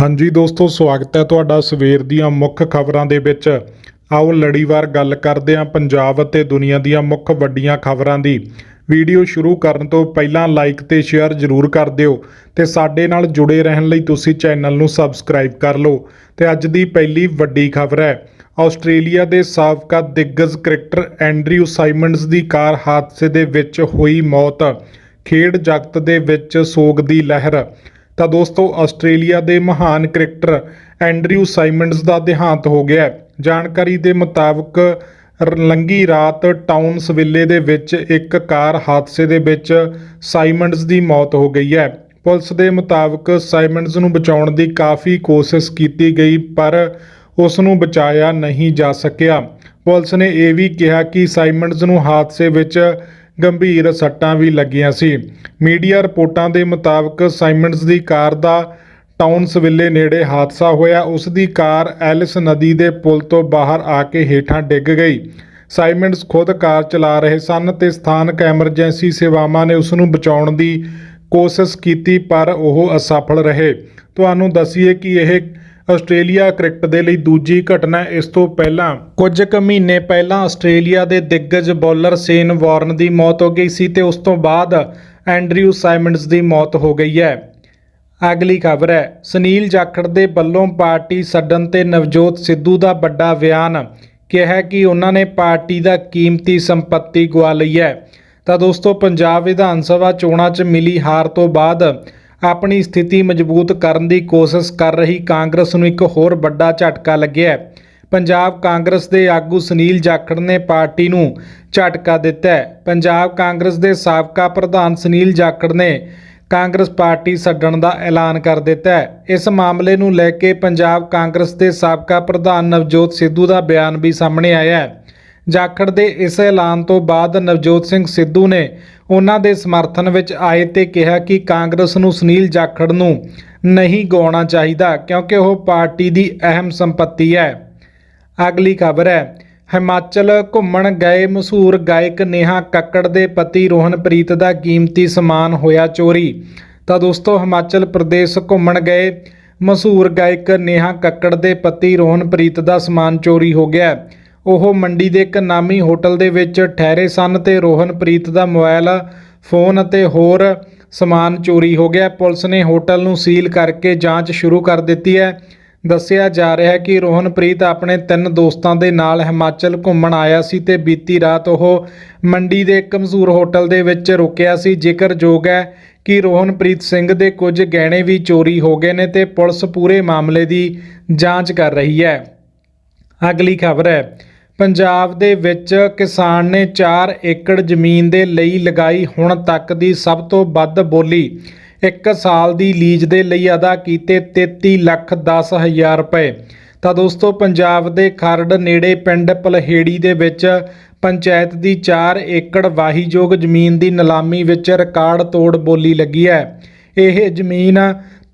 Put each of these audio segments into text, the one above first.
ਹਾਂਜੀ ਦੋਸਤੋ, ਸਵਾਗਤ ਹੈ ਤੁਹਾਡਾ ਸਵੇਰ ਦੀਆਂ ਮੁੱਖ ਖਬਰਾਂ ਦੇ ਵਿੱਚ। ਆਓ ਲੜੀਵਾਰ ਗੱਲ ਕਰਦੇ ਹਾਂ ਪੰਜਾਬ ਅਤੇ ਦੁਨੀਆ ਦੀਆਂ ਮੁੱਖ ਵੱਡੀਆਂ ਖਬਰਾਂ ਦੀ। ਵੀਡੀਓ ਸ਼ੁਰੂ ਕਰਨ ਤੋਂ ਪਹਿਲਾਂ ਲਾਈਕ ਤੇ ਸ਼ੇਅਰ ਜ਼ਰੂਰ ਕਰ ਦਿਓ ਤੇ ਸਾਡੇ ਨਾਲ ਜੁੜੇ ਰਹਿਣ ਲਈ ਤੁਸੀਂ ਚੈਨਲ ਨੂੰ ਸਬਸਕ੍ਰਾਈਬ ਕਰ ਲਓ। ਤੇ ਅੱਜ ਦੀ ਪਹਿਲੀ ਵੱਡੀ ਖਬਰ ਹੈ, ਆਸਟ੍ਰੇਲੀਆ ਦੇ ਸਾਬਕਾ ਦਿੱਗਜ ਕ੍ਰਿਕਟਰ ਐਂਡਰਿਊ ਸਾਈਮੰਡਸ ਦੀ ਕਾਰ ਹਾਦਸੇ ਦੇ ਵਿੱਚ ਹੋਈ ਮੌਤ। ਖੇਡ ਜਗਤ ਦੇ ਵਿੱਚ ਸੋਗ ਦੀ ਲਹਿਰ। ਤਾਂ ਦੋਸਤੋ, ਆਸਟ੍ਰੇਲੀਆ ਦੇ ਮਹਾਨ ਕ੍ਰਿਕਟਰ ਐਂਡਰਿਊ ਸਾਈਮੰਡਸ ਦਾ ਦੇਹਾਂਤ ਹੋ ਗਿਆ। ਜਾਣਕਾਰੀ ਦੇ ਮੁਤਾਬਕ ਲੰਘੀ ਰਾਤ ਟਾਊਨਸਵਿਲੇ ਦੇ ਵਿੱਚ ਇੱਕ ਕਾਰ ਹਾਦਸੇ ਦੇ ਵਿੱਚ ਸਾਈਮੰਡਸ ਦੀ ਮੌਤ ਹੋ ਗਈ ਹੈ। ਪੁਲਿਸ ਦੇ ਮੁਤਾਬਕ ਸਾਈਮੰਡਸ ਨੂੰ ਬਚਾਉਣ ਦੀ ਕਾਫੀ ਕੋਸ਼ਿਸ਼ ਕੀਤੀ ਗਈ, ਪਰ ਉਸ ਨੂੰ ਬਚਾਇਆ ਨਹੀਂ ਜਾ ਸਕਿਆ। ਪੁਲਿਸ ਨੇ ਇਹ ਵੀ ਕਿਹਾ ਕਿ ਸਾਈਮੰਡਸ ਨੂੰ ਹਾਦਸੇ ਵਿੱਚ ਗੰਭੀਰ ਸੱਟਾਂ ਵੀ ਲੱਗੀਆਂ ਸੀ। ਮੀਡੀਆ ਰਿਪੋਰਟਾਂ ਦੇ ਮੁਤਾਬਕ ਸਾਈਮੰਡਸ ਦੀ ਕਾਰ ਦਾ ਟਾਊਨਸਵਿਲੇ ਨੇੜੇ ਹਾਦਸਾ ਹੋਇਆ। ਉਸ ਦੀ ਕਾਰ ਐਲਿਸ ਨਦੀ ਦੇ ਪੁਲ ਤੋਂ ਬਾਹਰ ਆ ਕੇ ਹੇਠਾਂ ਡਿੱਗ ਗਈ। ਸਾਈਮੰਡਸ ਖੁਦ ਕਾਰ ਚਲਾ ਰਹੇ ਸਨ ਤੇ ਸਥਾਨਕ ਐਮਰਜੈਂਸੀ ਸੇਵਾਵਾਂ ਨੇ ਉਸ ਨੂੰ ਬਚਾਉਣ ਦੀ ਕੋਸ਼ਿਸ਼ ਕੀਤੀ, ਪਰ ਉਹ ਅਸਫਲ ਰਹੇ। ਤੁਹਾਨੂੰ ਦੱਸੀਏ ਕਿ ਇਹ ਆਸਟ੍ਰੇਲੀਆ ਕ੍ਰਿਕਟ ਦੇ ਲਈ ਦੂਜੀ ਘਟਨਾ। ਇਸ ਤੋਂ ਪਹਿਲਾਂ ਕੁਝ ਕੁ ਮਹੀਨੇ ਪਹਿਲਾਂ ਆਸਟ੍ਰੇਲੀਆ ਦੇ ਦਿੱਗਜ ਬੌਲਰ ਸ਼ੇਨ ਵਾਰਨ ਦੀ ਮੌਤ ਹੋ ਗਈ ਸੀ ਤੇ ਉਸ ਤੋਂ ਬਾਅਦ ਐਂਡਰਿਊ ਸਾਈਮੰਡਸ ਦੀ ਮੌਤ ਹੋ ਗਈ ਹੈ। ਅਗਲੀ ਖਬਰ ਹੈ, ਸੁਨੀਲ ਜਾਖੜ ਦੇ ਵੱਲੋਂ ਪਾਰਟੀ ਛੱਡਣ ਤੇ ਨਵਜੋਤ ਸਿੱਧੂ ਦਾ ਵੱਡਾ ਬਿਆਨ। ਕਿਹਾ ਕਿ ਉਹਨਾਂ ਨੇ ਪਾਰਟੀ ਦਾ ਕੀਮਤੀ ਸੰਪत्ति ਗਵਾ ਲਈ ਹੈ। ਤਾਂ ਦੋਸਤੋ, ਪੰਜਾਬ ਵਿਧਾਨ ਸਭਾ ਚੋਣਾਂ 'ਚ ਮਿਲੀ ਹਾਰ ਤੋਂ ਬਾਅਦ ਆਪਣੀ ਸਥਿਤੀ ਮਜ਼ਬੂਤ ਕਰਨ ਦੀ ਕੋਸ਼ਿਸ਼ ਕਰ ਰਹੀ ਕਾਂਗਰਸ ਨੂੰ ਇੱਕ ਹੋਰ ਵੱਡਾ ਝਟਕਾ ਲੱਗਿਆ ਹੈ। ਪੰਜਾਬ ਕਾਂਗਰਸ ਦੇ ਆਗੂ ਸੁਨੀਲ ਜਾਖੜ ਨੇ ਪਾਰਟੀ ਨੂੰ ਝਟਕਾ ਦਿੱਤਾ ਹੈ। ਪੰਜਾਬ ਕਾਂਗਰਸ ਦੇ ਸਾਬਕਾ ਪ੍ਰਧਾਨ ਸੁਨੀਲ ਜਾਖੜ ਨੇ ਕਾਂਗਰਸ ਪਾਰਟੀ ਛੱਡਣ ਦਾ ਐਲਾਨ ਕਰ ਦਿੱਤਾ ਹੈ। ਇਸ ਮਾਮਲੇ ਨੂੰ ਲੈ ਕੇ ਪੰਜਾਬ ਕਾਂਗਰਸ ਦੇ ਸਾਬਕਾ ਪ੍ਰਧਾਨ ਨਵਜੋਤ ਸਿੱਧੂ ਦਾ ਬਿਆਨ ਵੀ ਸਾਹਮਣੇ ਆਇਆ ਹੈ। ਜਾਖੜ ਦੇ ਇਸ ਐਲਾਨ ਤੋਂ ਬਾਅਦ ਨਵਜੋਤ ਸਿੰਘ ਸਿੱਧੂ ਨੇ ਉਹਨਾਂ ਦੇ ਸਮਰਥਨ ਵਿੱਚ ਆਏ ਤੇ ਕਿਹਾ ਕਿ ਕਾਂਗਰਸ ਨੂੰ ਸੁਨੀਲ ਜਾਖੜ ਨੂੰ ਨਹੀਂ ਗਵਾਉਣਾ ਚਾਹੀਦਾ, ਕਿਉਂਕਿ ਉਹ ਪਾਰਟੀ ਦੀ ਅਹਿਮ ਸੰਪत्ति ਹੈ। ਅਗਲੀ ਖਬਰ ਹੈ, ਹਿਮਾਚਲ ਘੁੰਮਣ ਗਏ ਮਸ਼ਹੂਰ ਗਾਇਕ ਨੇਹਾ ਕੱਕੜ ਦੇ ਪਤੀ ਰੋਹਨਪ੍ਰੀਤ ਦਾ ਕੀਮਤੀ ਸਮਾਨ ਹੋਇਆ ਚੋਰੀ। ਤਾਂ ਦੋਸਤੋ, ਹਿਮਾਚਲ ਪ੍ਰਦੇਸ਼ ਘੁੰਮਣ ਗਏ ਮਸ਼ਹੂਰ ਗਾਇਕ ਨੇਹਾ ਕੱਕੜ ਦੇ ਪਤੀ ਰੋਹਨਪ੍ਰੀਤ ਦਾ ਸਮਾਨ ਚੋਰੀ ਹੋ ਗਿਆ। ਉਹ ਮੰਡੀ ਦੇ ਇੱਕ ਨਾਮੀ ਹੋਟਲ ਦੇ ਵਿੱਚ ਠਹਿਰੇ ਸਨ ਤੇ ਰੋਹਨਪ੍ਰੀਤ ਦਾ ਮੋਬਾਈਲ ਫੋਨ ਅਤੇ ਹੋਰ ਸਮਾਨ ਚੋਰੀ ਹੋ ਗਿਆ। ਪੁਲਿਸ ਨੇ ਹੋਟਲ ਨੂੰ ਸੀਲ ਕਰਕੇ ਜਾਂਚ ਸ਼ੁਰੂ ਕਰ ਦਿੱਤੀ ਹੈ। ਦੱਸਿਆ ਜਾ ਰਿਹਾ ਹੈ ਕਿ ਰੋਹਨਪ੍ਰੀਤ ਆਪਣੇ 3 ਦੋਸਤਾਂ ਦੇ ਨਾਲ ਹਿਮਾਚਲ ਘੁੰਮਣ ਆਇਆ ਸੀ ਤੇ ਬੀਤੀ ਰਾਤ ਉਹ ਮੰਡੀ ਦੇ ਇੱਕ ਮਸ਼ਹੂਰ ਹੋਟਲ ਦੇ ਵਿੱਚ ਰੁਕਿਆ ਸੀ। ਜ਼ਿਕਰਯੋਗ ਹੈ ਕਿ ਰੋਹਨਪ੍ਰੀਤ ਸਿੰਘ ਦੇ ਕੁਝ ਗਹਿਣੇ ਵੀ ਚੋਰੀ ਹੋ ਗਏ ਨੇ ਤੇ ਪੁਲਿਸ ਪੂਰੇ ਮਾਮਲੇ ਦੀ ਜਾਂਚ ਕਰ ਰਹੀ ਹੈ। ਅਗਲੀ ਖਬਰ ਹੈ, ਪੰਜਾਬ ਦੇ ਵਿੱਚ ਕਿਸਾਨ ਨੇ 4 ਏਕੜ ਜ਼ਮੀਨ ਦੇ ਲਈ ਲਗਾਈ ਹੁਣ ਤੱਕ ਦੀ ਸਭ ਤੋਂ ਵੱਧ ਬੋਲੀ। 1 ਸਾਲ ਦੀ ਲੀਜ਼ ਦੇ ਲਈ ਅਦਾ ਕੀਤੇ 33,10,000 ਰੁਪਏ। ਤਾਂ ਦੋਸਤੋ, ਪੰਜਾਬ ਦੇ ਖਰੜ ਨੇੜੇ ਪਿੰਡ ਪਲਹੇੜੀ ਦੇ ਵਿੱਚ ਪੰਚਾਇਤ ਦੀ 4 ਏਕੜ ਵਾਹੀਯੋਗ ਜ਼ਮੀਨ ਦੀ ਨਿਲਾਮੀ ਵਿੱਚ ਰਿਕਾਰਡ ਤੋੜ ਬੋਲੀ ਲੱਗੀ ਹੈ। ਇਹ ਜ਼ਮੀਨ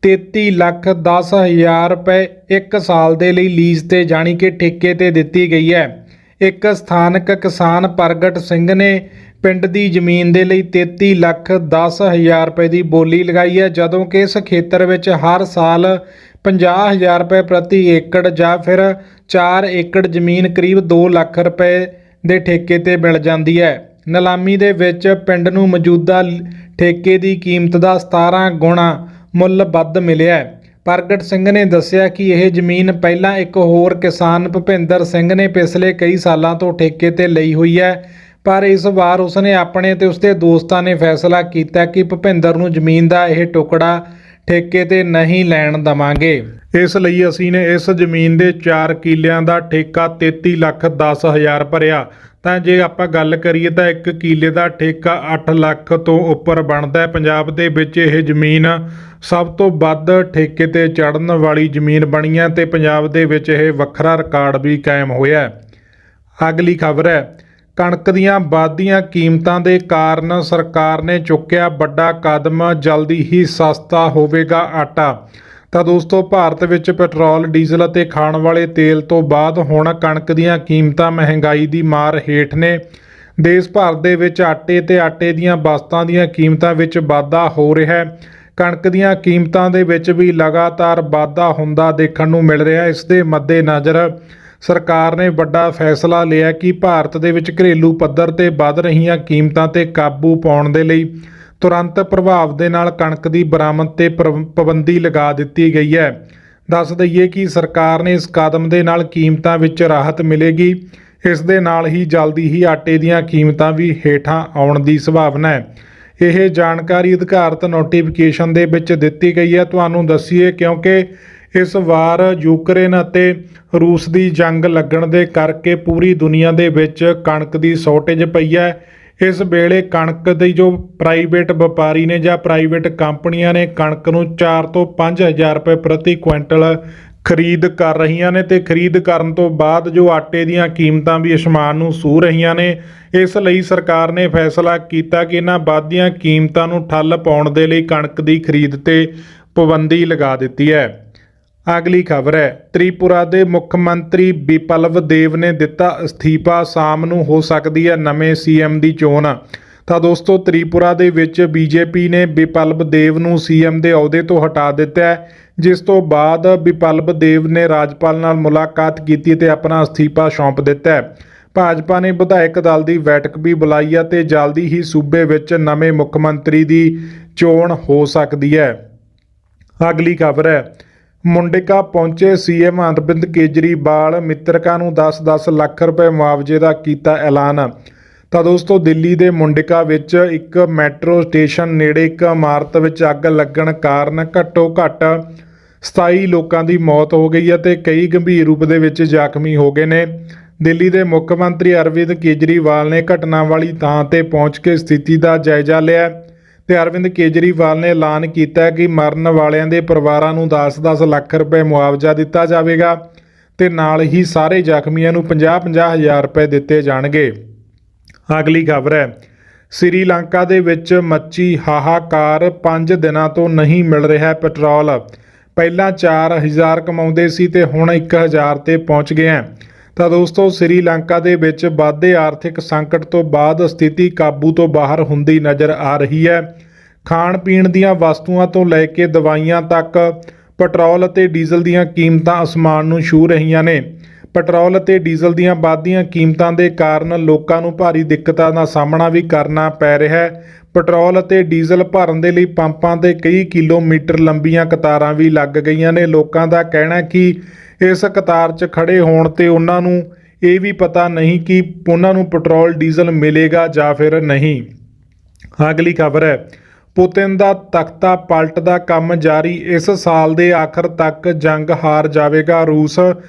33,10,000 ਰੁਪਏ 1 ਸਾਲ ਦੇ ਲਈ ਲੀਜ਼ ਤੇ ਜਾਣੀ ਕਿ ਠੇਕੇ ਤੇ ਦਿੱਤੀ ਗਈ ਹੈ। ਇੱਕ ਸਥਾਨਕ ਕਿਸਾਨ ਪ੍ਰਗਟ ਸਿੰਘ ਨੇ ਪਿੰਡ ਦੀ ਜ਼ਮੀਨ ਦੇ ਲਈ 33,10,000 ਰੁਪਏ ਦੀ ਬੋਲੀ ਲਗਾਈ ਹੈ, ਜਦੋਂ ਕਿ ਇਸ ਖੇਤਰ ਵਿੱਚ ਹਰ ਸਾਲ 50,000 ਰੁਪਏ ਪ੍ਰਤੀ ਏਕੜ ਜਾਂ ਫਿਰ 4 ਏਕੜ ਜ਼ਮੀਨ ਕਰੀਬ 2 ਲੱਖ ਰੁਪਏ ਦੇ ਠੇਕੇ ਤੇ ਮਿਲ ਜਾਂਦੀ ਹੈ। ਨਿਲਾਮੀ ਦੇ ਵਿੱਚ ਪਿੰਡ ਨੂੰ ਮੌਜੂਦਾ ਠੇਕੇ ਦੀ ਕੀਮਤ ਦਾ 17 ਗੁਣਾ ਮੁੱਲ ਵੱਧ ਮਿਲਿਆ ਹੈ। ਪ੍ਰਗਟ ਸਿੰਘ ਨੇ ਦੱਸਿਆ ਕਿ ਇਹ ਜ਼ਮੀਨ ਪਹਿਲਾਂ ਇੱਕ ਹੋਰ ਕਿਸਾਨ ਭੁਪਿੰਦਰ ਸਿੰਘ ਨੇ ਪਿਛਲੇ ਕਈ ਸਾਲਾਂ ਤੋਂ ਠੇਕੇ ਤੇ ਲਈ ਹੋਈ ਹੈ, ਪਰ ਇਸ ਵਾਰ ਉਸਨੇ ਆਪਣੇ ਤੇ ਉਸਦੇ ਦੋਸਤਾਂ ਨੇ ਫੈਸਲਾ ਕੀਤਾ ਕਿ ਭੁਪਿੰਦਰ ਨੂੰ ਜ਼ਮੀਨ ਦਾ ਇਹ ਟੁਕੜਾ ਠੇਕੇ ਤੇ ਨਹੀਂ ਲੈਣ ਦੇਵਾਂਗੇ। ਇਸ ਲਈ ਅਸੀਂ ਨੇ ਇਸ ਜ਼ਮੀਨ ਦੇ 4 ਕਿੱਲਿਆਂ ਦਾ ਠੇਕਾ 33,10,000 ਭਰਿਆ। ਤਾਂ ਜੇ ਆਪਾਂ ਗੱਲ ਕਰੀਏ ਤਾਂ 1 ਕਿੱਲੇ ਦਾ ਠੇਕਾ 8 ਲੱਖ ਤੋਂ ਉੱਪਰ ਬਣਦਾ ਹੈ। ਪੰਜਾਬ ਦੇ ਵਿੱਚ ਇਹ ਜ਼ਮੀਨ ਸਭ ਤੋਂ ਵੱਧ ਠੇਕੇ ਤੇ ਚੜ੍ਹਨ ਵਾਲੀ ਜ਼ਮੀਨ ਬਣੀ ਹੈ ਤੇ ਪੰਜਾਬ ਦੇ ਵਿੱਚ ਇਹ ਵੱਖਰਾ ਰਿਕਾਰਡ ਵੀ ਕਾਇਮ ਹੋਇਆ। ਅਗਲੀ ਖਬਰ ਹੈ, ਕਣਕ ਦੀਆਂ ਵੱਧਦੀਆਂ ਕੀਮਤਾਂ ਦੇ ਕਾਰਨ ਸਰਕਾਰ ਨੇ ਚੁੱਕਿਆ ਵੱਡਾ ਕਦਮ, ਜਲਦੀ ਹੀ ਸਸਤਾ ਹੋਵੇਗਾ ਆਟਾ। ਤਾਂ ਦੋਸਤੋ, ਭਾਰਤ ਵਿੱਚ ਪੈਟਰੋਲ, ਡੀਜ਼ਲ ਅਤੇ ਖਾਣ ਵਾਲੇ ਤੇਲ ਤੋਂ ਬਾਅਦ ਹੁਣ ਕਣਕ ਦੀਆਂ ਕੀਮਤਾਂ ਮਹਿੰਗਾਈ ਦੀ ਮਾਰ ਹੇਠ ਨੇ। ਦੇਸ਼ ਭਰ ਦੇ ਵਿੱਚ ਆਟੇ ਤੇ ਆਟੇ ਦੀਆਂ ਵਸਤਾਂ ਦੀਆਂ ਕੀਮਤਾਂ ਵਿੱਚ ਵਾਧਾ ਹੋ ਰਿਹਾ ਹੈ। ਕਣਕ ਦੀਆਂ ਕੀਮਤਾਂ ਦੇ ਵਿੱਚ ਵੀ ਲਗਾਤਾਰ ਵਾਧਾ ਹੁੰਦਾ ਦੇਖਣ ਨੂੰ ਮਿਲ ਰਿਹਾ। ਇਸ ਦੇ ਮੱਦੇਨਜ਼ਰ ਸਰਕਾਰ ਨੇ ਵੱਡਾ ਫੈਸਲਾ ਲਿਆ ਕਿ ਭਾਰਤ ਦੇ ਵਿੱਚ ਘਰੇਲੂ ਪੱਧਰ ਤੇ ਵੱਧ ਰਹੀਆਂ ਕੀਮਤਾਂ ਤੇ ਕਾਬੂ ਪਾਉਣ ਦੇ ਲਈ ਤੁਰੰਤ ਪ੍ਰਭਾਵ ਦੇ ਨਾਲ ਕਣਕ ਦੀ ਬਰਾਮਦ ਤੇ ਪਾਬੰਦੀ ਲਗਾ ਦਿੱਤੀ ਗਈ ਹੈ। ਦੱਸ ਦਈਏ ਕਿ ਸਰਕਾਰ ਨੇ ਇਸ ਕਦਮ ਦੇ ਨਾਲ ਕੀਮਤਾਂ ਵਿੱਚ ਰਾਹਤ ਮਿਲੇਗੀ। ਇਸ ਦੇ ਨਾਲ ਹੀ ਜਲਦੀ ਹੀ ਆਟੇ ਦੀਆਂ ਕੀਮਤਾਂ ਵੀ ਹੇਠਾਂ ਆਉਣ ਦੀ ਸੰਭਾਵਨਾ ਹੈ। ਇਹ ਜਾਣਕਾਰੀ ਅਧਿਕਾਰਤ ਨੋਟੀਫਿਕੇਸ਼ਨ ਦੇ ਵਿੱਚ ਦਿੱਤੀ ਗਈ ਹੈ। ਤੁਹਾਨੂੰ ਦੱਸੀਏ ਕਿਉਂਕਿ ਇਸ ਵਾਰ ਯੂਕਰੇਨ ਅਤੇ ਰੂਸ ਦੀ ਜੰਗ ਲੱਗਣ ਦੇ ਕਰਕੇ ਪੂਰੀ ਦੁਨੀਆ ਦੇ ਵਿੱਚ ਕਣਕ ਦੀ ਸ਼ਾਰਟੇਜ ਪਈ ਹੈ। ਇਸ ਵੇਲੇ ਕਣਕ ਦੀ ਜੋ ਪ੍ਰਾਈਵੇਟ ਵਪਾਰੀ ਨੇ ਜਾਂ ਪ੍ਰਾਈਵੇਟ ਕੰਪਨੀਆਂ ਨੇ ਕਣਕ ਨੂੰ 4 ਤੋਂ 5,000 ਰੁਪਏ ਪ੍ਰਤੀ ਕੁਇੰਟਲ ਖਰੀਦ ਕਰ ਰਹੀਆਂ ਨੇ ਤੇ ਖਰੀਦ ਕਰਨ ਤੋਂ ਬਾਅਦ ਜੋ ਆਟੇ ਦੀਆਂ ਕੀਮਤਾਂ ਵੀ ਅਸਮਾਨ ਨੂੰ ਛੂਹ ਰਹੀਆਂ ਨੇ। ਇਸ ਲਈ ਸਰਕਾਰ ਨੇ ਫੈਸਲਾ ਕੀਤਾ ਕਿ ਇਹਨਾਂ ਵੱਧਦੀਆਂ ਕੀਮਤਾਂ ਨੂੰ ਠੱਲ ਪਾਉਣ ਦੇ ਲਈ ਕਣਕ ਦੀ ਖਰੀਦ ਤੇ ਪਾਬੰਦੀ ਲਗਾ ਦਿੱਤੀ ਹੈ। ਅਗਲੀ ਖਬਰ ਹੈ, ਤ੍ਰਿਪੁਰਾ ਦੇ ਮੁੱਖ ਮੰਤਰੀ ਬਿਪਲਬ ਦੇਵ ਨੇ ਦਿੱਤਾ ਅਸਤੀਫਾ। ਸ਼ਾਮ ਨੂੰ ਹੋ ਸਕਦੀ ਹੈ ਨਵੇਂ ਸੀਐਮ ਦੀ ਚੋਣ। ਤਾਂ ਦੋਸਤੋ, ਤ੍ਰਿਪੁਰਾ ਦੇ ਵਿੱਚ ਬੀਜੇਪੀ ਨੇ ਬਿਪਲਬ ਦੇਵ ਨੂੰ ਸੀਐਮ ਦੇ ਅਹੁਦੇ ਤੋਂ ਹਟਾ ਦਿੱਤਾ ਹੈ, ਜਿਸ ਤੋਂ ਬਾਅਦ ਬਿਪਲਬ ਦੇਵ ਨੇ ਰਾਜਪਾਲ ਨਾਲ ਮੁਲਾਕਾਤ ਕੀਤੀ ਤੇ ਆਪਣਾ ਅਸਤੀਫਾ ਸੌਂਪ ਦਿੱਤਾ ਹੈ। ਭਾਜਪਾ ਨੇ ਵਿਧਾਇਕ ਦਲ ਦੀ ਬੈਠਕ ਵੀ ਬੁਲਾਈ ਹੈ ਤੇ ਜਲਦੀ ਹੀ ਸੂਬੇ ਵਿੱਚ ਨਵੇਂ ਮੁੱਖ ਮੰਤਰੀ ਦੀ ਚੋਣ ਹੋ ਸਕਦੀ ਹੈ। ਅਗਲੀ ਖਬਰ ਹੈ, ਮੁੰਡਿਕਾ ਪਹੁੰਚੇ ਸੀਐਮ ਅਰਵਿੰਦ ਕੇਜਰੀਵਾਲ। ਮ੍ਰਿਤਕਾਂ ਨੂੰ 10-10 ਲੱਖ ਰੁਪਏ ਮੁਆਵਜ਼ੇ ਦਾ ਕੀਤਾ ਐਲਾਨ। ਤਾਂ ਦੋਸਤੋ, ਦਿੱਲੀ ਦੇ ਮੁੰਡਿਕਾ ਵਿੱਚ ਇੱਕ ਮੈਟਰੋ ਸਟੇਸ਼ਨ ਨੇੜੇ ਇੱਕ ਇਮਾਰਤ ਵਿੱਚ ਅੱਗ ਲੱਗਣ ਕਾਰਨ ਘੱਟੋ ਘੱਟ 27 ਲੋਕਾਂ ਦੀ ਮੌਤ ਹੋ ਗਈ ਹੈ ਤੇ ਕਈ ਗੰਭੀਰ ਰੂਪ ਦੇ ਵਿੱਚ ਜ਼ਖਮੀ ਹੋ ਗਏ ਨੇ। ਦਿੱਲੀ ਦੇ ਮੁੱਖ ਮੰਤਰੀ ਅਰਵਿੰਦ ਕੇਜਰੀਵਾਲ ਨੇ ਘਟਨਾ ਵਾਲੀ ਥਾਂ ਤੇ ਪਹੁੰਚ ਕੇ ਸਥਿਤੀ ਦਾ ਜਾਇਜ਼ਾ ਲਿਆ ਤੇ ਅਰਵਿੰਦ ਕੇਜਰੀਵਾਲ ਨੇ ਐਲਾਨ ਕੀਤਾ ਕਿ ਮਰਨ ਵਾਲਿਆਂ ਦੇ ਪਰਿਵਾਰਾਂ ਨੂੰ 10-10 ਲੱਖ ਰੁਪਏ ਮੁਆਵਜ਼ਾ ਦਿੱਤਾ ਜਾਵੇਗਾ ਤੇ ਨਾਲ ਹੀ ਸਾਰੇ ਜ਼ਖਮੀਆਂ ਨੂੰ 50-50 ਹਜ਼ਾਰ ਰੁਪਏ ਦਿੱਤੇ ਜਾਣਗੇ। ਅਗਲੀ ਖਬਰ ਹੈ, ਸ੍ਰੀਲੰਕਾ ਦੇ ਵਿੱਚ ਮੱਚੀ ਹਾਹਾਕਾਰ। 5 ਦਿਨਾਂ ਤੋਂ ਨਹੀਂ ਮਿਲ ਰਿਹਾ ਪੈਟਰੋਲ। ਪਹਿਲਾਂ 4,000 ਕਮਾਉਂਦੇ ਸੀ ਤੇ ਹੁਣ 1,000 ਤੇ ਪਹੁੰਚ ਗਏ ਹੈ। ਤਾਂ ਦੋਸਤੋ, ਸ੍ਰੀਲੰਕਾ ਦੇ ਵਿੱਚ ਵੱਧਦੇ ਆਰਥਿਕ ਸੰਕਟ ਤੋਂ ਬਾਅਦ ਸਥਿਤੀ ਕਾਬੂ ਤੋਂ ਬਾਹਰ ਹੁੰਦੀ ਨਜ਼ਰ ਆ ਰਹੀ ਹੈ। ਖਾਣ ਪੀਣ ਦੀਆਂ ਵਸਤੂਆਂ ਤੋਂ ਲੈ ਕੇ ਦਵਾਈਆਂ ਤੱਕ ਪੈਟਰੋਲ ਅਤੇ ਡੀਜ਼ਲ ਦੀਆਂ ਕੀਮਤਾਂ ਅਸਮਾਨ ਨੂੰ ਛੂਹ ਰਹੀਆਂ ਨੇ। ਪੈਟਰੋਲ ਅਤੇ ਡੀਜ਼ਲ ਦੀਆਂ ਵੱਧਦੀਆਂ ਕੀਮਤਾਂ ਦੇ ਕਾਰਨ ਲੋਕਾਂ ਨੂੰ ਭਾਰੀ ਦਿੱਕਤਾਂ ਦਾ ਸਾਹਮਣਾ ਵੀ ਕਰਨਾ ਪੈ ਰਿਹਾ ਹੈ। ਪੈਟਰੋਲ ਅਤੇ ਡੀਜ਼ਲ ਭਰਨ ਦੇ ਲਈ ਪੰਪਾਂ 'ਤੇ ਕਈ ਕਿਲੋਮੀਟਰ ਲੰਬੀਆਂ ਕਤਾਰਾਂ ਵੀ ਲੱਗ ਗਈਆਂ ਨੇ। ਲੋਕਾਂ ਦਾ ਕਹਿਣਾ ਕਿ ਇਸ ਕਤਾਰ 'ਚ ਖੜੇ ਹੋਣ ਤੇ ਉਹਨਾਂ ਨੂੰ ਇਹ ਵੀ ਪਤਾ ਨਹੀਂ ਕਿ ਉਹਨਾਂ ਨੂੰ ਪੈਟਰੋਲ ਡੀਜ਼ਲ ਮਿਲੇਗਾ ਜਾਂ ਫਿਰ ਨਹੀਂ। ਅਗਲੀ ਖਬਰ ਹੈ, ਪੁਤਿਨ ਦਾ ਤਖਤਾ ਪਲਟ ਦਾ ਕੰਮ ਜਾਰੀ। ਇਸ ਸਾਲ ਦੇ ਆਖਰ ਤੱਕ ਜੰਗ ਹਾਰ ਜਾਵੇਗਾ ਰੂਸ।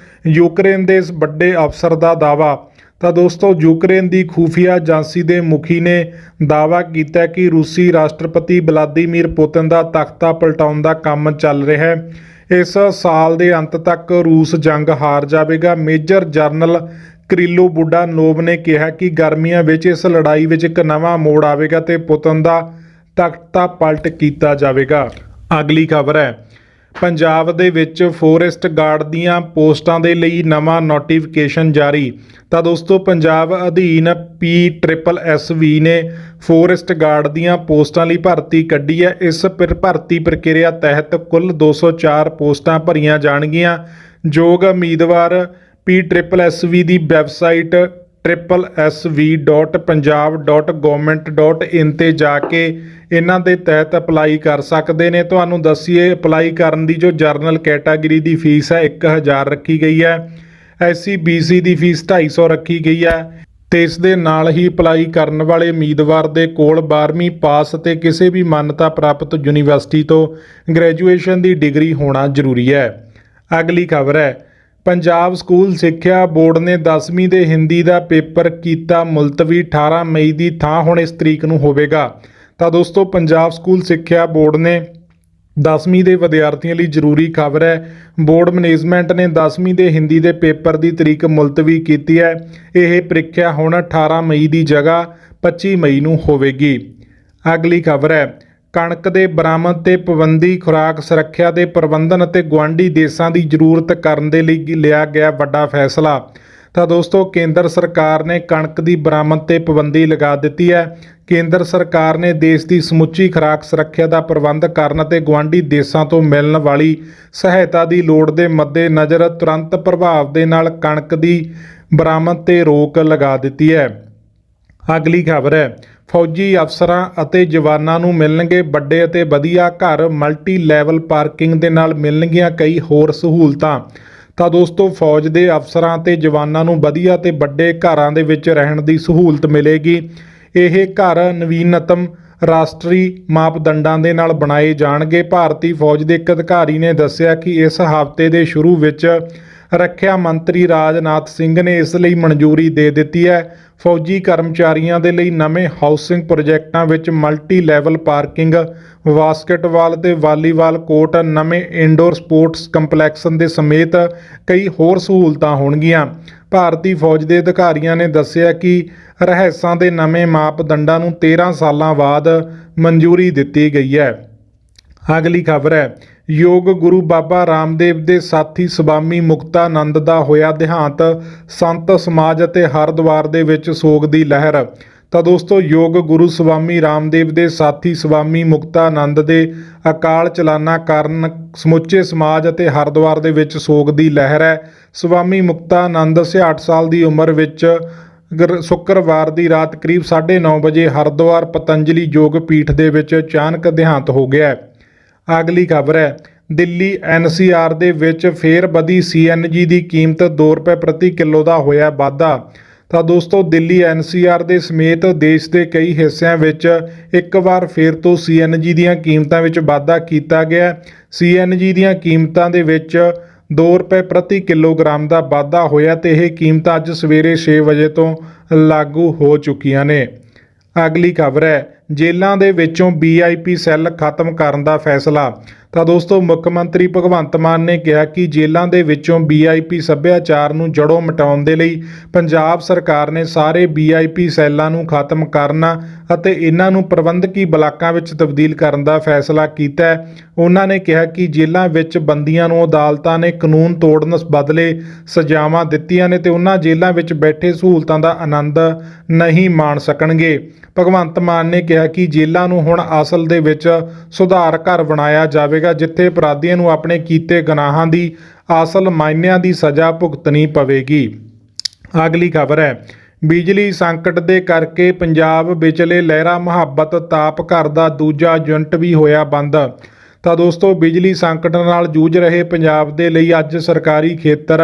ਯੂਕਰੇਨ ਦੇ ਇਸ ਵੱਡੇ ਅਫਸਰ ਦਾ ਦਾਅਵਾ। ਤਾਂ ਦੋਸਤੋ, ਯੂਕਰੇਨ ਦੀ ਖੂਫੀਆ ਏਜੰਸੀ ਦੇ ਮੁਖੀ ਨੇ ਦਾਅਵਾ ਕੀਤਾ ਕਿ ਰੂਸੀ ਰਾਸ਼ਟਰਪਤੀ ਵਲਾਦੀਮੀਰ ਪੁਤਿਨ ਦਾ ਤਖਤਾ ਪਲਟਾਉਣ ਦਾ ਕੰਮ ਚੱਲ ਰਿਹਾ ਹੈ। ਇਸ ਸਾਲ ਦੇ ਅੰਤ ਤੱਕ ਰੂਸ ਜੰਗ ਹਾਰ ਜਾਵੇਗਾ। ਮੇਜਰ ਜਨਰਲ ਕਿਰਿਲੋ ਬੁਡਾਨੋਵ ਨੇ ਕਿਹਾ ਕਿ ਗਰਮੀਆਂ ਵਿੱਚ ਇਸ ਲੜਾਈ ਵਿੱਚ ਇੱਕ ਨਵਾਂ ਮੋੜ ਆਵੇਗਾ ਤੇ ਪੁਤਿਨ ਦਾ ਤਖਤਾ ਪਲਟ ਕੀਤਾ ਜਾਵੇਗਾ। ਅਗਲੀ ਖਬਰ ਹੈ, ਪੰਜਾਬ ਦੇ ਵਿੱਚ ਫੋਰੈਸਟ ਗਾਰਡ ਦੀਆਂ ਪੋਸਟਾਂ ਦੇ ਲਈ ਨਵਾਂ ਨੋਟੀਫਿਕੇਸ਼ਨ ਜਾਰੀ। ਤਾਂ ਦੋਸਤੋ, ਪੰਜਾਬ ਅਧੀਨ PSSB ਨੇ ਫੋਰੈਸਟ ਗਾਰਡ ਦੀਆਂ ਪੋਸਟਾਂ ਲਈ ਭਰਤੀ ਕੱਢੀ ਹੈ। ਇਸ ਭਰਤੀ ਪ੍ਰਕਿਰਿਆ ਤਹਿਤ ਕੁੱਲ 204 ਪੋਸਟਾਂ ਭਰੀਆਂ ਜਾਣਗੀਆਂ। ਯੋਗ ਉਮੀਦਵਾਰ PSSB ਦੀ ਵੈਬਸਾਈਟ ssv.punjab.government.in ਤੇ ਜਾ ਕੇ ਇਹਨਾਂ ਦੇ ਤਹਿਤ ਅਪਲਾਈ ਕਰ ਸਕਦੇ ਨੇ। ਤੁਹਾਨੂੰ ਦੱਸੀਏ, ਅਪਲਾਈ ਕਰਨ ਦੀ ਜੋ ਜਰਨਲ ਕੈਟਾਗਰੀ ਦੀ ਫੀਸ ਹੈ 1,000 ਰੱਖੀ ਗਈ ਹੈ। SC BC ਦੀ ਫੀਸ 250 ਰੱਖੀ ਗਈ ਹੈ ਤੇ ਇਸ ਦੇ ਨਾਲ ਹੀ ਅਪਲਾਈ ਕਰਨ ਵਾਲੇ ਉਮੀਦਵਾਰ ਦੇ ਕੋਲ 12ਵੀਂ ਪਾਸ ਤੇ ਕਿਸੇ ਵੀ ਮਾਨਤਾ ਪ੍ਰਾਪਤ ਯੂਨੀਵਰਸਿਟੀ ਤੋਂ ਗ੍ਰੈਜੂਏਸ਼ਨ ਦੀ ਡਿਗਰੀ ਹੋਣਾ ਜ਼ਰੂਰੀ ਹੈ। ਅਗਲੀ ਖਬਰ ਹੈ, ਪੰਜਾਬ ਸਕੂਲ ਸਿੱਖਿਆ ਬੋਰਡ ਨੇ 10ਵੀਂ ਦੇ ਹਿੰਦੀ ਦਾ ਪੇਪਰ ਕੀਤਾ ਮੁਲਤਵੀ। 18 ਮਈ ਦੀ ਥਾਂ ਹੁਣ ਇਸ ਤਰੀਕ ਨੂੰ ਹੋਵੇਗਾ। ਤਾਂ ਦੋਸਤੋ, ਪੰਜਾਬ ਸਕੂਲ ਸਿੱਖਿਆ ਬੋਰਡ ਨੇ 10ਵੀਂ ਦੇ ਵਿਦਿਆਰਥੀਆਂ ਲਈ ਜ਼ਰੂਰੀ ਖਬਰ ਹੈ। ਬੋਰਡ ਮੈਨੇਜਮੈਂਟ ਨੇ 10ਵੀਂ ਦੇ ਹਿੰਦੀ ਦੇ ਪੇਪਰ ਦੀ ਤਰੀਕ ਮੁਲਤਵੀ ਕੀਤੀ ਹੈ। ਇਹ ਪ੍ਰੀਖਿਆ ਹੁਣ 18 ਮਈ ਦੀ ਜਗ੍ਹਾ 25 ਮਈ ਨੂੰ ਹੋਵੇਗੀ। ਅਗਲੀ ਖਬਰ ਹੈ, ਕਣਕ ਦੇ ਬਰਾਮਦ ਤੇ ਪਾਬੰਦੀ। ਖੁਰਾਕ ਸੁਰੱਖਿਆ ਦੇ ਪ੍ਰਬੰਧਨ ਅਤੇ ਗੁਆਂਢੀ ਦੇਸ਼ਾਂ ਦੀ ਜ਼ਰੂਰਤ ਕਰਨ ਦੇ ਲਈ ਲਿਆ ਗਿਆ ਵੱਡਾ ਫੈਸਲਾ। ਤਾਂ ਦੋਸਤੋ ਕੇਂਦਰ ਸਰਕਾਰ ਨੇ ਕਣਕ ਦੀ ਬਰਾਮਦ ਤੇ ਪਾਬੰਦੀ ਲਗਾ ਦਿੱਤੀ ਹੈ। ਕੇਂਦਰ ਸਰਕਾਰ ਨੇ ਦੇਸ਼ ਦੀ ਸਮੁੱਚੀ ਖੁਰਾਕ ਸੁਰੱਖਿਆ ਦਾ ਪ੍ਰਬੰਧ ਕਰਨ ਅਤੇ ਗੁਆਂਢੀ ਦੇਸ਼ਾਂ ਤੋਂ ਮਿਲਣ ਵਾਲੀ ਸਹਾਇਤਾ ਦੀ ਲੋੜ ਦੇ ਮੱਦੇਨਜ਼ਰ ਤੁਰੰਤ ਪ੍ਰਭਾਵ ਦੇ ਨਾਲ ਕਣਕ ਦੀ ਬਰਾਮਦ ਤੇ ਰੋਕ ਲਗਾ ਦਿੱਤੀ ਹੈ। ਅਗਲੀ ਖਬਰ ਹੈ, ਫੌਜੀ ਅਫਸਰਾਂ ਅਤੇ ਜਵਾਨਾਂ ਨੂੰ ਮਿਲਣਗੇ ਵੱਡੇ ਅਤੇ ਵਧੀਆ ਘਰ, ਮਲਟੀ ਲੈਵਲ ਪਾਰਕਿੰਗ ਦੇ ਨਾਲ ਮਿਲਣਗੀਆਂ ਕਈ ਹੋਰ ਸਹੂਲਤਾਂ। ਤਾਂ ਦੋਸਤੋ ਫੌਜ ਦੇ ਅਫਸਰਾਂ ਤੇ ਜਵਾਨਾਂ ਨੂੰ ਵਧੀਆ ਤੇ ਵੱਡੇ ਘਰਾਂ ਦੇ ਵਿੱਚ ਰਹਿਣ ਦੀ ਸਹੂਲਤ ਮਿਲੇਗੀ। ਇਹ ਘਰ ਨਵੀਨਤਮ ਰਾਸ਼ਟਰੀ ਮਾਪਦੰਡਾਂ ਦੇ ਨਾਲ ਬਣਾਏ ਜਾਣਗੇ। ਭਾਰਤੀ ਫੌਜ ਦੇ ਇੱਕ ਅਧਿਕਾਰੀ ਨੇ ਦੱਸਿਆ ਕਿ ਇਸ ਹਫ਼ਤੇ ਦੇ ਸ਼ੁਰੂ ਵਿੱਚ ਰੱਖਿਆ ਮੰਤਰੀ ਰਾਜਨਾਥ ਸਿੰਘ ਨੇ ਇਸ ਲਈ ਮਨਜ਼ੂਰੀ ਦੇ ਦਿੱਤੀ ਹੈ। ਫੌਜੀ ਕਰਮਚਾਰੀਆਂ ਦੇ ਲਈ ਨਵੇਂ ਹਾਊਸਿੰਗ ਪ੍ਰੋਜੈਕਟਾਂ ਵਿੱਚ ਮਲਟੀ ਲੈਵਲ ਪਾਰਕਿੰਗ, ਬਾਸਕਟਬਾਲ ਤੇ ਵਾਲੀਬਾਲ ਕੋਰਟ, ਨਵੇਂ ਇੰਡੋਰ ਸਪੋਰਟਸ ਕੰਪਲੈਕਸ ਦੇ ਸਮੇਤ ਕਈ ਹੋਰ ਸਹੂਲਤਾਂ ਹੋਣਗੀਆਂ। ਭਾਰਤੀ ਫੌਜ ਦੇ ਅਧਿਕਾਰੀਆਂ ਨੇ ਦੱਸਿਆ ਕਿ ਰਿਹਾਇਸ਼ਾਂ ਦੇ ਨਵੇਂ ਮਾਪਦੰਡਾਂ ਨੂੰ 13 ਸਾਲਾਂ ਬਾਅਦ ਮਨਜ਼ੂਰੀ ਦਿੱਤੀ ਗਈ ਹੈ। ਅਗਲੀ ਖਬਰ ਹੈ, ਯੋਗ ਗੁਰੂ ਬਾਬਾ ਰਾਮਦੇਵ ਦੇ ਸਾਥੀ ਸਵਾਮੀ ਮੁਕਤਾਨੰਦ ਦਾ ਹੋਇਆ ਦੇਹਾਂਤ, ਸੰਤ ਸਮਾਜ ਅਤੇ ਹਰਿਦੁਆਰ ਦੇ ਵਿੱਚ ਸੋਗ ਦੀ ਲਹਿਰ। ਤਾਂ ਦੋਸਤੋ ਯੋਗ ਗੁਰੂ ਸਵਾਮੀ ਰਾਮਦੇਵ ਦੇ ਸਾਥੀ ਸਵਾਮੀ ਮੁਕਤਾਨੰਦ ਦੇ ਅਕਾਲ ਚਲਾਣਾ ਕਾਰਨ ਸਮੁੱਚੇ ਸਮਾਜ ਅਤੇ ਹਰਿਦੁਆਰ ਦੇ ਵਿੱਚ ਸੋਗ ਦੀ ਲਹਿਰ ਹੈ। ਸਵਾਮੀ ਮੁਕਤਾਨੰਦ 66 ਸਾਲ ਦੀ ਉਮਰ ਵਿੱਚ ਸ਼ੁੱਕਰਵਾਰ ਦੀ ਰਾਤ ਕਰੀਬ 9:30 ਵਜੇ ਹਰਿਦੁਆਰ ਪਤੰਜਲੀ ਯੋਗ ਪੀਠ ਦੇ ਵਿੱਚ ਅਚਾਨਕ ਦੇਹਾਂਤ ਹੋ ਗਿਆ ਹੈ। ਅਗਲੀ ਖਬਰ ਹੈ, ਦਿੱਲੀ NCR ਦੇ ਵਿੱਚ ਫੇਰ ਵਧੀ CNG ਦੀ ਕੀਮਤ, 2 ਰੁਪਏ ਪ੍ਰਤੀ ਕਿਲੋ ਦਾ ਹੋਇਆ ਵਾਧਾ। ਤਾਂ ਦੋਸਤੋ ਦਿੱਲੀ NCR ਦੇ ਸਮੇਤ ਦੇਸ਼ ਦੇ ਕਈ ਹਿੱਸਿਆਂ ਵਿੱਚ ਇੱਕ ਵਾਰ ਫੇਰ ਤੋਂ CNG ਦੀਆਂ ਕੀਮਤਾਂ ਵਿੱਚ ਵਾਧਾ ਕੀਤਾ ਗਿਆ। CNG ਦੀਆਂ ਕੀਮਤਾਂ ਦੇ ਵਿੱਚ 2 ਰੁਪਏ ਪ੍ਰਤੀ ਕਿਲੋਗ੍ਰਾਮ ਦਾ ਵਾਧਾ ਹੋਇਆ ਤੇ ਇਹ ਕੀਮਤਾਂ ਅੱਜ ਸਵੇਰੇ 6 ਵਜੇ ਤੋਂ ਲਾਗੂ ਹੋ ਚੁੱਕੀਆਂ ਨੇ। ਅਗਲੀ ਖਬਰ ਹੈ, ਜੇਲ੍ਹਾਂ ਦੇ ਵਿੱਚੋਂ VIP ਸੈੱਲ ਖਤਮ ਕਰਨ ਦਾ ਫੈਸਲਾ। ਤਾਂ ਦੋਸਤੋ ਮੁੱਖ ਮੰਤਰੀ ਭਗਵੰਤ ਮਾਨ ਨੇ ਕਿਹਾ ਕਿ ਜੇਲ੍ਹਾਂ ਦੇ ਵਿੱਚੋਂ VIP ਸੱਭਿਆਚਾਰ ਨੂੰ ਜੜੋਂ ਮਿਟਾਉਣ ਦੇ ਲਈ ਪੰਜਾਬ ਸਰਕਾਰ ਨੇ ਸਾਰੇ VIP ਸੈੱਲਾਂ ਨੂੰ ਖਤਮ ਕਰਨ ਅਤੇ ਇਹਨਾਂ ਨੂੰ ਪ੍ਰਬੰਧਕੀ ਬਲਾਕਾਂ ਵਿੱਚ ਤਬਦੀਲ ਕਰਨ ਦਾ ਫੈਸਲਾ ਕੀਤਾ ਹੈ। ਉਹਨਾਂ ਨੇ ਕਿਹਾ ਕਿ ਜੇਲ੍ਹਾਂ ਵਿੱਚ ਬੰਦੀਆਂ ਨੂੰ ਅਦਾਲਤਾਂ ਨੇ ਕਾਨੂੰਨ ਤੋੜਨ ਬਦਲੇ ਸਜ਼ਾਵਾਂ ਦਿੱਤੀਆਂ ਨੇ ਤੇ ਉਹਨਾਂ ਜੇਲ੍ਹਾਂ ਵਿੱਚ ਬੈਠੇ ਸਹੂਲਤਾਂ ਦਾ ਆਨੰਦ ਨਹੀਂ ਮਾਣ ਸਕਣਗੇ। ਭਗਵੰਤ ਮਾਨ ਨੇ ਕਿਹਾ ਕਿ ਜੇਲ੍ਹਾਂ ਨੂੰ ਹੁਣ ਅਸਲ ਦੇ ਵਿੱਚ ਸੁਧਾਰ ਘਰ ਬਣਾਇਆ ਜਾਵੇਗਾ, ਜਿੱਥੇ ਅਪਰਾਧੀਆਂ ਨੂੰ ਆਪਣੇ ਕੀਤੇ ਗੁਨਾਹਾਂ ਦੀ ਅਸਲ ਮਾਇਨਿਆਂ ਦੀ ਸਜ਼ਾ ਭੁਗਤਣੀ ਪਵੇਗੀ। ਅਗਲੀ ਖਬਰ ਹੈ, ਬਿਜਲੀ ਸੰਕਟ ਦੇ ਕਰਕੇ ਪੰਜਾਬ ਵਿਚਲੇ ਲਹਿਰਾ ਮੁਹੱਬਤ ਤਾਪ ਘਰ ਦਾ ਦੂਜਾ ਯੂਨਿਟ ਵੀ ਹੋਇਆ ਬੰਦ। ਤਾਂ ਦੋਸਤੋ ਬਿਜਲੀ ਸੰਕਟ ਨਾਲ ਜੂਝ ਰਹੇ ਪੰਜਾਬ ਦੇ ਲਈ ਅੱਜ ਸਰਕਾਰੀ ਖੇਤਰ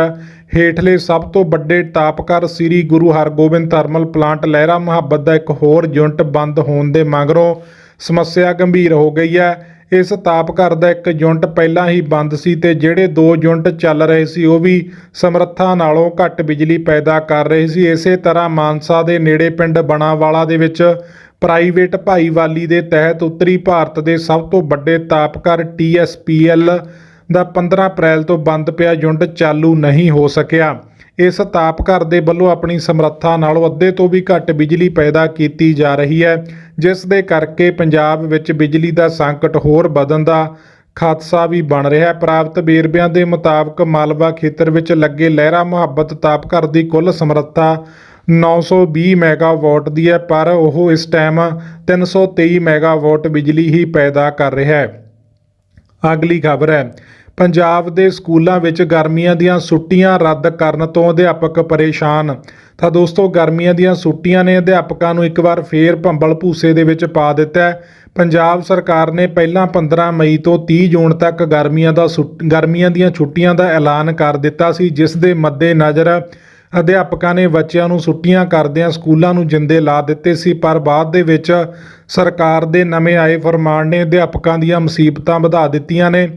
ਹੇਠਲੇ ਸਭ ਤੋਂ ਵੱਡੇ ਤਾਪਘਰ ਸ੍ਰੀ ਗੁਰੂ ਹਰਗੋਬਿੰਦ ਥਰਮਲ ਪਲਾਂਟ ਲਹਿਰਾ ਮੁਹੱਬਤ ਦਾ ਇੱਕ ਹੋਰ ਯੂਨਿਟ ਬੰਦ ਹੋਣ ਦੇ ਮਗਰੋਂ ਸਮੱਸਿਆ ਗੰਭੀਰ ਹੋ ਗਈ ਹੈ। ਇਸ ਤਾਪਘਰ ਦਾ ਇੱਕ ਯੂਨਿਟ ਪਹਿਲਾਂ ਹੀ ਬੰਦ ਸੀ ਤੇ ਜਿਹੜੇ 2 ਯੂਨਿਟ ਚੱਲ ਰਹੇ ਸੀ ਉਹ ਵੀ ਸਮਰੱਥਾ ਨਾਲੋਂ ਘੱਟ ਬਿਜਲੀ ਪੈਦਾ ਕਰ ਰਹੇ ਸੀ। ਇਸੇ ਤਰ੍ਹਾਂ ਮਾਨਸਾ ਦੇ ਨੇੜੇ ਪਿੰਡ ਬਣਾਵਾਲਾ ਦੇ ਵਿੱਚ ਪ੍ਰਾਈਵੇਟ ਭਾਈਵਾਲੀ ਦੇ ਤਹਿਤ ਉੱਤਰੀ ਭਾਰਤ ਦੇ ਸਭ ਤੋਂ ਵੱਡੇ ਤਾਪਘਰ TSPL ਦਾ 15 ਅਪ੍ਰੈਲ ਤੋਂ ਬੰਦ ਪਿਆ ਯੂਨਿਟ ਚਾਲੂ ਨਹੀਂ ਹੋ ਸਕਿਆ। ਇਸ ਤਾਪਘਰ ਦੇ ਵੱਲੋਂ ਆਪਣੀ ਸਮਰੱਥਾ ਨਾਲੋਂ ਅੱਧੇ ਤੋਂ ਵੀ ਘੱਟ ਬਿਜਲੀ ਪੈਦਾ ਕੀਤੀ ਜਾ ਰਹੀ ਹੈ, ਜਿਸ ਦੇ ਕਰਕੇ ਪੰਜਾਬ ਵਿੱਚ ਬਿਜਲੀ ਦਾ ਸੰਕਟ ਹੋਰ ਵਧਣ ਦਾ ਖਾਦਸਾ ਵੀ ਬਣ ਰਿਹਾ ਹੈ। ਪ੍ਰਾਪਤ ਵੇਰਵਿਆਂ ਦੇ ਮੁਤਾਬਕ ਮਾਲਵਾ ਖੇਤਰ ਵਿੱਚ ਲੱਗੇ ਲਹਿਰਾ ਮੁਹੱਬਤ ਤਾਪਘਰ ਦੀ ਕੁੱਲ ਸਮਰੱਥਾ 920 ਮੈਗਾਵਾਟ ਦੀ ਹੈ, ਪਰ ਉਹ ਇਸ ਟਾਈਮ 323 ਮੈਗਾਵਾਟ ਬਿਜਲੀ ਹੀ ਪੈਦਾ ਕਰ ਰਿਹਾ ਹੈ। ਅਗਲੀ ਖਬਰ ਹੈ, ਪੰਜਾਬ ਦੇ ਸਕੂਲਾਂ ਵਿੱਚ ਗਰਮੀਆਂ ਦੀਆਂ ਛੁੱਟੀਆਂ ਰੱਦ ਕਰਨ ਤੋਂ ਅਧਿਆਪਕ ਪਰੇਸ਼ਾਨ। ਤਾਂ ਦੋਸਤੋ ਗਰਮੀਆਂ ਦੀਆਂ ਛੁੱਟੀਆਂ ਨੇ ਅਧਿਆਪਕਾਂ ਨੂੰ ਇੱਕ ਵਾਰ ਫੇਰ ਭੰਬਲ ਭੂਸੇ ਦੇ ਵਿੱਚ ਪਾ ਦਿੱਤਾ ਹੈ। ਪੰਜਾਬ ਸਰਕਾਰ ਨੇ ਪਹਿਲਾਂ 15 ਮਈ ਤੋਂ 30 ਜੂਨ ਤੱਕ ਗਰਮੀਆਂ ਦੀਆਂ ਛੁੱਟੀਆਂ ਦਾ ਐਲਾਨ ਕਰ ਦਿੱਤਾ ਸੀ, ਜਿਸ ਦੇ ਮੱਦੇਨਜ਼ਰ ਅਧਿਆਪਕਾਂ ਨੇ ਬੱਚਿਆਂ ਨੂੰ ਛੁੱਟੀਆਂ ਕਰਦਿਆਂ ਸਕੂਲਾਂ ਨੂੰ ਜਿੰਦੇ ਲਾ ਦਿੱਤੇ ਸੀ, ਪਰ ਬਾਅਦ ਦੇ ਵਿੱਚ ਸਰਕਾਰ ਦੇ ਨਵੇਂ ਆਏ ਫਰਮਾਨ ਨੇ ਅਧਿਆਪਕਾਂ ਦੀਆਂ ਮੁਸੀਬਤਾਂ ਵਧਾ ਦਿੱਤੀਆਂ ਨੇ।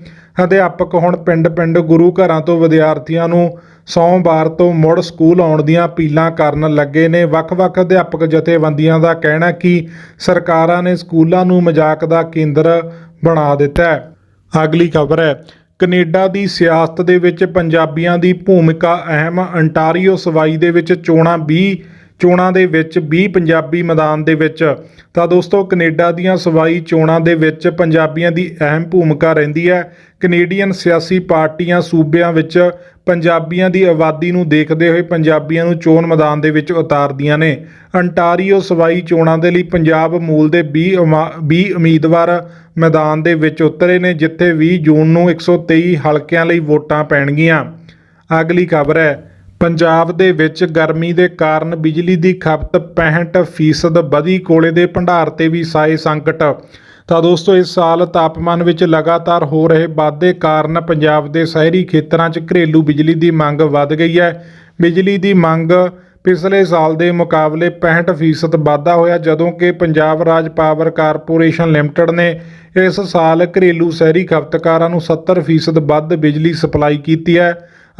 ਅਧਿਆਪਕ ਹੁਣ ਪਿੰਡ-ਪਿੰਡ ਗੁਰੂ ਘਰਾਂ ਤੋਂ ਵਿਦਿਆਰਥੀਆਂ ਨੂੰ ਸੋਮਵਾਰ ਤੋਂ ਮੁੜ ਸਕੂਲ ਆਉਣ ਦੀਆਂ ਅਪੀਲਾਂ ਕਰਨ ਲੱਗੇ ਨੇ। ਵੱਖ-ਵੱਖ ਅਧਿਆਪਕ ਜਥੇਬੰਦੀਆਂ ਦਾ ਕਹਿਣਾ ਕਿ ਸਰਕਾਰਾਂ ਨੇ ਸਕੂਲਾਂ ਨੂੰ ਮਜ਼ਾਕ ਦਾ ਕੇਂਦਰ ਬਣਾ ਦਿੱਤਾ ਹੈ। ਅਗਲੀ ਖਬਰ ਹੈ, ਕੈਨੇਡਾ ਦੀ ਸਿਆਸਤ ਦੇ ਵਿੱਚ ਪੰਜਾਬੀਆਂ ਦੀ ਭੂਮਿਕਾ ਅਹਿਮ। ਅੰਟਾਰੀਓ ਸਵਾਈ ਦੇ ਵਿੱਚ ਚੋਣਾਂ 20 ਚੋਣਾਂ ਦੇ ਵਿੱਚ 20 ਪੰਜਾਬੀ ਮੈਦਾਨ ਦੇ ਵਿੱਚ। ਤਾਂ ਦੋਸਤੋ ਕੈਨੇਡਾ ਦੀਆਂ ਸਵਾਈ ਚੋਣਾਂ ਦੇ ਵਿੱਚ ਪੰਜਾਬੀਆਂ ਦੀ ਅਹਿਮ ਭੂਮਿਕਾ ਰਹਿੰਦੀ ਹੈ। ਕੈਨੇਡੀਅਨ ਸਿਆਸੀ ਪਾਰਟੀਆਂ ਸੂਬਿਆਂ ਵਿੱਚ ਪੰਜਾਬੀਆਂ ਦੀ ਆਬਾਦੀ ਨੂੰ ਦੇਖਦੇ ਹੋਏ ਪੰਜਾਬੀਆਂ ਨੂੰ ਚੋਣ ਮੈਦਾਨ ਦੇ ਵਿੱਚ ਉਤਾਰਦੀਆਂ ਨੇ। ਅੰਟਾਰੀਓ ਸਵਾਈ ਚੋਣਾਂ ਦੇ ਲਈ ਪੰਜਾਬ ਮੂਲ ਦੇ 20 ਉਮੀਦਵਾਰ ਮੈਦਾਨ ਦੇ ਵਿੱਚ ਉਤਰੇ ਨੇ, ਜਿੱਥੇ 20 ਜੂਨ ਨੂੰ 123 ਹਲਕਿਆਂ ਲਈ ਵੋਟਾਂ ਪੈਣਗੀਆਂ। ਅਗਲੀ ਖਬਰ ਹੈ, ਪੰਜਾਬ ਦੇ ਵਿੱਚ ਗਰਮੀ ਦੇ ਕਾਰਨ ਬਿਜਲੀ ਦੀ ਖਪਤ 65% ਵਧੀ, ਕੋਲੇ ਦੇ ਭੰਡਾਰ ਤੇ ਵੀ ਸਾਏ ਸੰਕਟ। ਤਾਂ ਦੋਸਤੋ ਇਸ ਸਾਲ ਤਾਪਮਾਨ ਵਿੱਚ ਲਗਾਤਾਰ ਹੋ ਰਹੇ ਵਾਧੇ ਕਾਰਨ ਪੰਜਾਬ ਦੇ ਸ਼ਹਿਰੀ ਖੇਤਰਾਂ 'ਚ ਘਰੇਲੂ ਬਿਜਲੀ ਦੀ ਮੰਗ ਵੱਧ ਗਈ ਹੈ। ਬਿਜਲੀ ਦੀ ਮੰਗ ਪਿਛਲੇ ਸਾਲ ਦੇ ਮੁਕਾਬਲੇ 65% ਵਾਧਾ ਹੋਇਆ, ਜਦੋਂ ਕਿ ਪੰਜਾਬ ਰਾਜ ਪਾਵਰ ਕਾਰਪੋਰੇਸ਼ਨ ਲਿਮਟਿਡ ਨੇ ਇਸ ਸਾਲ ਘਰੇਲੂ ਸ਼ਹਿਰੀ ਖਪਤਕਾਰਾਂ ਨੂੰ 70% ਵੱਧ ਬਿਜਲੀ ਸਪਲਾਈ ਕੀਤੀ ਹੈ।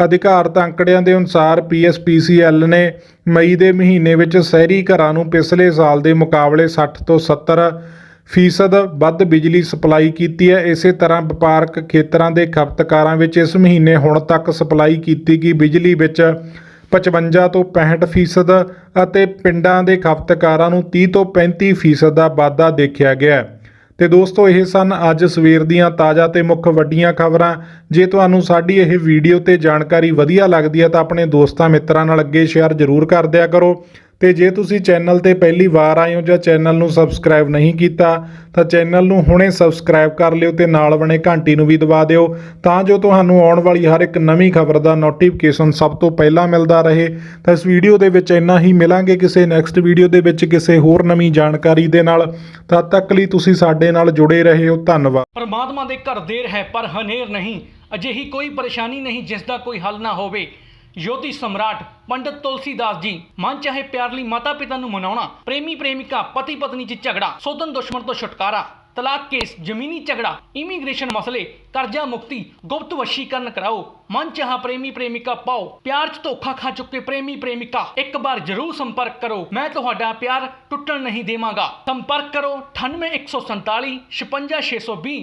ਅਧਿਕਾਰਤ ਅੰਕੜਿਆਂ ਦੇ ਅਨੁਸਾਰ PSPCL ਨੇ ਮਈ ਦੇ ਮਹੀਨੇ ਵਿੱਚ ਸ਼ਹਿਰੀ ਘਰਾਂ ਨੂੰ ਪਿਛਲੇ ਸਾਲ ਦੇ ਮੁਕਾਬਲੇ 60 ਤੋਂ 70% ਵੱਧ ਬਿਜਲੀ ਸਪਲਾਈ ਕੀਤੀ ਹੈ। ਇਸੇ ਤਰ੍ਹਾਂ ਵਪਾਰਕ ਖੇਤਰਾਂ ਦੇ ਖਪਤਕਾਰਾਂ ਵਿੱਚ ਇਸ ਮਹੀਨੇ ਹੁਣ ਤੱਕ ਸਪਲਾਈ ਕੀਤੀ ਗਈ ਬਿਜਲੀ ਵਿੱਚ 55 ਤੋਂ 65% ਅਤੇ ਪਿੰਡਾਂ ਦੇ ਖਪਤਕਾਰਾਂ ਨੂੰ 30 ਤੋਂ 35% ਦਾ ਵਾਧਾ ਦੇਖਿਆ ਗਿਆ। ਤੇ ਦੋਸਤੋ ਇਹ ਸਨ ਅੱਜ ਸਵੇਰ ਦੀਆਂ ਤਾਜ਼ਾ ਤੇ ਮੁੱਖ ਵੱਡੀਆਂ ਖਬਰਾਂ। ਜੇ ਤੁਹਾਨੂੰ ਸਾਡੀ ਇਹ ਵੀਡੀਓ ਤੇ ਜਾਣਕਾਰੀ ਵਧੀਆ ਲੱਗਦੀ ਹੈ ਤਾਂ ਆਪਣੇ ਦੋਸਤਾਂ ਮਿੱਤਰਾਂ ਨਾਲ ਅੱਗੇ ਸ਼ੇਅਰ ਜ਼ਰੂਰ ਕਰ ਦਿਆ ਕਰੋ। ਤੇ ਜੇ ਤੁਸੀਂ ਚੈਨਲ ਤੇ ਪਹਿਲੀ ਵਾਰ ਆਏ ਹੋ ਜਾਂ ਚੈਨਲ ਨੂੰ ਸਬਸਕ੍ਰਾਈਬ ਨਹੀਂ ਕੀਤਾ ਤਾਂ ਚੈਨਲ ਨੂੰ ਹੁਣੇ ਸਬਸਕ੍ਰਾਈਬ ਕਰ ਲਿਓ ਤੇ ਨਾਲ ਬਣੇ ਘੰਟੀ ਨੂੰ ਵੀ ਦਬਾ ਦਿਓ, ਤਾਂ ਜੋ ਤੁਹਾਨੂੰ ਆਉਣ ਵਾਲੀ ਹਰ ਇੱਕ ਨਵੀਂ ਖਬਰ ਦਾ ਨੋਟੀਫਿਕੇਸ਼ਨ ਸਭ ਤੋਂ ਪਹਿਲਾਂ ਮਿਲਦਾ ਰਹੇ। ਤਾਂ ਇਸ ਵੀਡੀਓ ਦੇ ਵਿੱਚ ਇੰਨਾ ਹੀ, ਮਿਲਾਂਗੇ ਕਿਸੇ ਨੈਕਸਟ ਵੀਡੀਓ ਦੇ ਵਿੱਚ ਕਿਸੇ ਹੋਰ ਨਵੀਂ ਜਾਣਕਾਰੀ ਦੇ ਨਾਲ। ਤਦ ਤੱਕ ਲਈ ਤੁਸੀਂ ਸਾਡੇ ਨਾਲ ਜੁੜੇ ਰਹੇ ਹੋ, ਧੰਨਵਾਦ। ਪਰਮਾਤਮਾ ਦੇ ਘਰ ਦੇਰ ਹੈ ਪਰ ਹਨੇਰ ਨਹੀਂ, ਅਜਿਹੀ ਕੋਈ ਪਰੇਸ਼ਾਨੀ ਨਹੀਂ ਜਿਸ ਦਾ ਕੋਈ ਹੱਲ ਨਾ ਹੋਵੇ। ਯੋਧੀ ਸਮਰਾਟ ਪੰਡਤ ਤੁਲਸੀਦਾਸ ਜੀ। ਮਨ ਚਾਹੇ ਪਿਆਰ ਲਈ ਮਾਤਾ ਪਿਤਾ ਨੂੰ ਮਨਾਉਣਾ, ਪ੍ਰੇਮੀ ਪ੍ਰੇਮਿਕਾ ਪਤੀ ਪਤਨੀ 'ਚ ਝਗੜਾ, ਸੋਧਨ ਦੁਸ਼ਮਣ ਤੋਂ ਛੁਟਕਾਰਾ, ਤਲਾਕ ਕੇਸ, ਜ਼ਮੀਨੀ ਝਗੜਾ, ਇਮੀਗ੍ਰੇਸ਼ਨ ਮਸਲੇ, ਕਰਜ਼ਾ ਮੁਕਤੀ, ਗੁਪਤ ਵਸ਼ੀਕਰਨ ਕਰਾਓ, ਮਨ ਚਾਹਾ ਪ੍ਰੇਮੀ ਪ੍ਰੇਮਿਕਾ ਪਾਓ, ਪਿਆਰ 'ਚ ਧੋਖਾ ਖਾ ਚੁੱਕੇ ਪ੍ਰੇਮੀ ਪ੍ਰੇਮਿਕਾ ਇੱਕ ਵਾਰ ਜ਼ਰੂਰ ਸੰਪਰਕ ਕਰੋ। ਮੈਂ ਤੁਹਾਡਾ ਪਿਆਰ ਟੁੱਟਣ ਨਹੀਂ ਦੇਵਾਂਗਾ। ਸੰਪਰਕ ਕਰੋ 98 147 56 620।